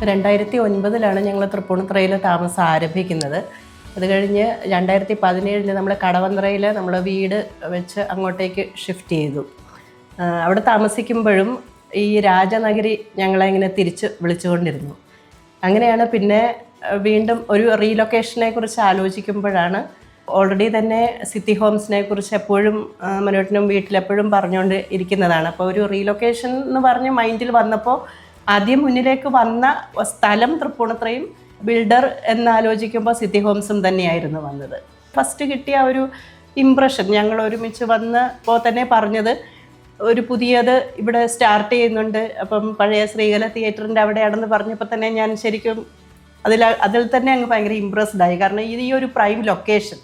2009 ഞങ്ങൾ തൃപ്പൂണിത്തുറയിൽ താമസം ആരംഭിക്കുന്നത്. അത് കഴിഞ്ഞ് 2017 നമ്മൾ കടവന്ത്രയിൽ നമ്മൾ വീട് വെച്ച് അങ്ങോട്ടേക്ക് ഷിഫ്റ്റ് ചെയ്തു. അവിടെ താമസിക്കുമ്പോഴും ഈ രാജനഗരി ഞങ്ങളെ ഇങ്ങനെ തിരിച്ച് വിളിച്ചുകൊണ്ടിരുന്നു. അങ്ങനെയാണ് പിന്നെ വീണ്ടും ഒരു റീലൊക്കേഷനെ കുറിച്ച് ആലോചിക്കുമ്പോഴാണ് ഓൾറെഡി തന്നെ സിറ്റി ഹോംസിനെ കുറിച്ച് എപ്പോഴും മനോട്ടിനും വീട്ടിലെപ്പോഴും പറഞ്ഞുകൊണ്ട് ഇരിക്കുന്നതാണ്. അപ്പോൾ ഒരു റീലൊക്കേഷൻ എന്ന് പറഞ്ഞ് മൈൻഡിൽ വന്നപ്പോൾ ആദ്യം മുന്നിലേക്ക് വന്ന സ്ഥലം തൃപ്പൂണിത്തുറയും ബിൽഡർ എന്നാലോചിക്കുമ്പോൾ സിറ്റി ഹോംസും തന്നെയായിരുന്നു വന്നത്. ഫസ്റ്റ് കിട്ടിയ ഒരു ഇംപ്രഷൻ ഞങ്ങൾ ഒരുമിച്ച് വന്നപ്പോൾ തന്നെ പറഞ്ഞത് ഒരു പുതിയത് ഇവിടെ സ്റ്റാർട്ട് ചെയ്യുന്നുണ്ട്, അപ്പം പഴയ ശ്രീകല തിയേറ്ററിൻ്റെ അവിടെയാണെന്ന് പറഞ്ഞപ്പോൾ തന്നെ ഞാൻ ശരിക്കും അതിൽ തന്നെ അങ്ങ് ഭയങ്കര ഇമ്പ്രസ്ഡായി. കാരണം ഈ ഒരു പ്രൈം ലൊക്കേഷൻ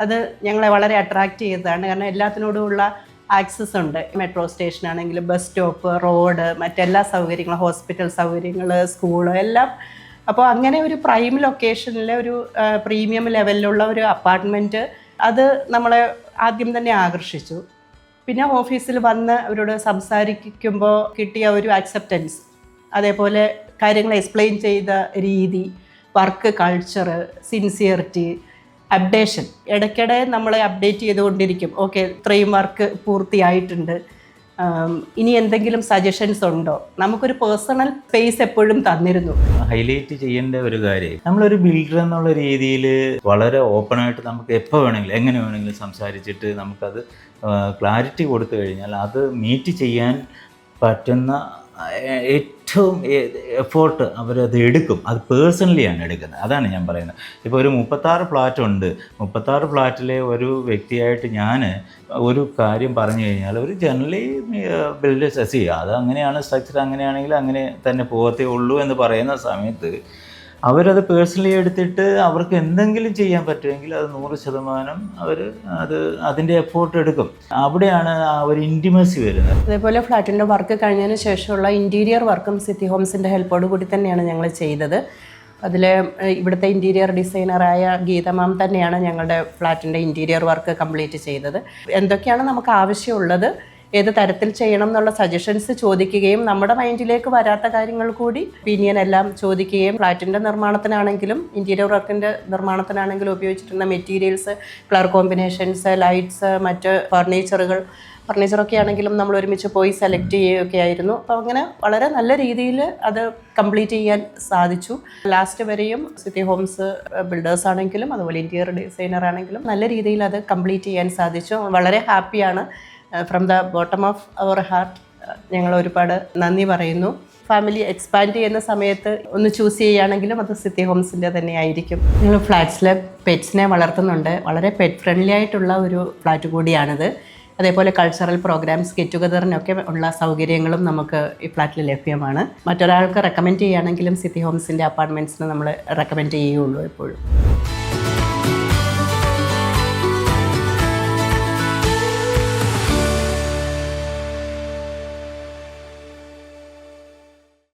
അത് ഞങ്ങളെ വളരെ അട്രാക്റ്റ് ചെയ്തതാണ്. കാരണം എല്ലാത്തിനോടുമുള്ള ആക്സസ് ഉണ്ട്. മെട്രോ സ്റ്റേഷനാണെങ്കിലും ബസ് സ്റ്റോപ്പ്, റോഡ്, മറ്റെല്ലാ സൗകര്യങ്ങളും, ഹോസ്പിറ്റൽ സൗകര്യങ്ങൾ, സ്കൂള് എല്ലാം. അപ്പോൾ അങ്ങനെ ഒരു പ്രൈം ലൊക്കേഷനിലെ ഒരു പ്രീമിയം ലെവലിലുള്ള ഒരു അപ്പാർട്ട്മെൻറ്റ് അത് നമ്മളെ ആദ്യം തന്നെ ആകർഷിച്ചു. പിന്നെ ഓഫീസിൽ വന്ന് അവരോട് സംസാരിക്കുമ്പോൾ കിട്ടിയ ഒരു അക്സെപ്റ്റൻസ്, അതേപോലെ കാര്യങ്ങൾ എക്സ്പ്ലെയിൻ ചെയ്ത രീതി, വർക്ക് കൾച്ചർ, സിൻസിയറിറ്റി, അപ്ഡേഷൻ, ഇടയ്ക്കിടെ നമ്മളെ അപ്ഡേറ്റ് ചെയ്തുകൊണ്ടിരിക്കും. ഓക്കെ, ഇത്രയും വർക്ക് പൂർത്തിയായിട്ടുണ്ട്, ഇനി എന്തെങ്കിലും സജഷൻസ് ഉണ്ടോ? നമുക്കൊരു പേഴ്സണൽ സ്പേസ് എപ്പോഴും തന്നിരുന്നു. ഹൈലൈറ്റ് ചെയ്യേണ്ട ഒരു കാര്യം, നമ്മളൊരു ബിൽഡർ എന്നുള്ള രീതിയിൽ വളരെ ഓപ്പണായിട്ട് നമുക്ക് എപ്പോൾ വേണമെങ്കിലും എങ്ങനെ വേണമെങ്കിലും സംസാരിച്ചിട്ട് നമുക്കത് ക്ലാരിറ്റി കൊടുത്തു കഴിഞ്ഞാൽ അത് മീറ്റ് ചെയ്യാൻ പറ്റുന്ന ഏറ്റവും എഫേർട്ട് അവരത് എടുക്കും. അത് പേഴ്സണലിയാണ് എടുക്കുന്നത്. അതാണ് ഞാൻ പറയുന്നത്. ഇപ്പോൾ ഒരു 36 ഫ്ലാറ്റ് ഉണ്ട്. 36 ഫ്ലാറ്റിലെ ഒരു വ്യക്തിയായിട്ട് ഞാൻ ഒരു കാര്യം പറഞ്ഞു കഴിഞ്ഞാൽ ഒരു ജനറലി ബിൽഡേഴ്സ് ചെയ്യുക, അത് അങ്ങനെയാണ് സ്ട്രക്ചർ, അങ്ങനെയാണെങ്കിൽ അങ്ങനെ തന്നെ പോകത്തേ ഉള്ളൂ എന്ന് പറയുന്ന സമയത്ത് അവരത് പേഴ്സണലി എടുത്തിട്ട് അവർക്ക് എന്തെങ്കിലും ചെയ്യാൻ പറ്റുമെങ്കിൽ അത് 100% അവർ അതിൻ്റെ എഫേർട്ട് എടുക്കും. അവിടെയാണ് ആ ഒരു ഇൻറ്റിമസി വരുന്നത്. അതേപോലെ ഫ്ലാറ്റിൻ്റെ വർക്ക് കഴിഞ്ഞതിന് ശേഷമുള്ള ഇൻറ്റീരിയർ വർക്കും സിറ്റി ഹോംസിൻ്റെ ഹെൽപ്പോട് കൂടി തന്നെയാണ് ഞങ്ങൾ ചെയ്തത്. അതിൽ ഇവിടുത്തെ ഇൻറ്റീരിയർ ഡിസൈനറായ ഗീത മാം തന്നെയാണ് ഞങ്ങളുടെ ഫ്ലാറ്റിൻ്റെ ഇൻറ്റീരിയർ വർക്ക് കംപ്ലീറ്റ് ചെയ്തത്. എന്തൊക്കെയാണ് നമുക്ക് ആവശ്യമുള്ളത്, ഏത് തരത്തിൽ ചെയ്യണം എന്നുള്ള സജഷൻസ് ചോദിക്കുകയും നമ്മുടെ മൈൻഡിലേക്ക് വരാത്ത കാര്യങ്ങൾ കൂടി ഒപ്പീനിയൻ എല്ലാം ചോദിക്കുകയും, ഫ്ലാറ്റിൻ്റെ നിർമ്മാണത്തിനാണെങ്കിലും ഇൻറ്റീരിയർ വർക്കിൻ്റെ നിർമ്മാണത്തിനാണെങ്കിലും ഉപയോഗിച്ചിരുന്ന മെറ്റീരിയൽസ്, കളർ കോമ്പിനേഷൻസ്, ലൈറ്റ്സ്, മറ്റ് ഫർണിച്ചറൊക്കെ ആണെങ്കിലും നമ്മൾ ഒരുമിച്ച് പോയി സെലക്ട് ചെയ്യുകയൊക്കെ ആയിരുന്നു. അപ്പോൾ അങ്ങനെ വളരെ നല്ല രീതിയിൽ അത് കംപ്ലീറ്റ് ചെയ്യാൻ സാധിച്ചു. ലാസ്റ്റ് വരെയും സിറ്റി ഹോംസ് ബിൽഡേഴ്സ് ആണെങ്കിലും അതുപോലെ ഇൻറ്റീരിയർ ഡിസൈനർ ആണെങ്കിലും നല്ല രീതിയിൽ അത് കംപ്ലീറ്റ് ചെയ്യാൻ സാധിച്ചു. വളരെ ഹാപ്പിയാണ്. From the bottom of our heart ഞങ്ങൾ ഒരുപാട് നന്ദി പറയുന്നു. ഫാമിലി എക്സ്പാൻഡ് ചെയ്യുന്ന സമയത്ത് ഒന്ന് ചൂസ് ചെയ്യുകയാണെങ്കിലും അത് സിറ്റി ഹോംസിൻ്റെ തന്നെ ആയിരിക്കും. ഞങ്ങൾ ഫ്ലാറ്റ്സിൽ പെറ്റ്സിനെ വളർത്തുന്നുണ്ട്. വളരെ പെറ്റ് ഫ്രണ്ട്ലി ആയിട്ടുള്ള ഒരു ഫ്ലാറ്റ് കൂടിയാണിത്. അതേപോലെ കൾച്ചറൽ പ്രോഗ്രാംസ്, ഗെറ്റ് ടുഗദറിനൊക്കെ ഉള്ള സൗകര്യങ്ങളും നമുക്ക് ഈ ഫ്ലാറ്റിൽ ലഭ്യമാണ്. മറ്റൊരാൾക്ക് റെക്കമെൻഡ് ചെയ്യുകയാണെങ്കിലും സിറ്റി ഹോംസിൻ്റെ അപ്പാർട്ട്മെൻറ്റ്സിന് നമ്മൾ റെക്കമെൻഡ് ചെയ്യുകയുള്ളൂ എപ്പോഴും.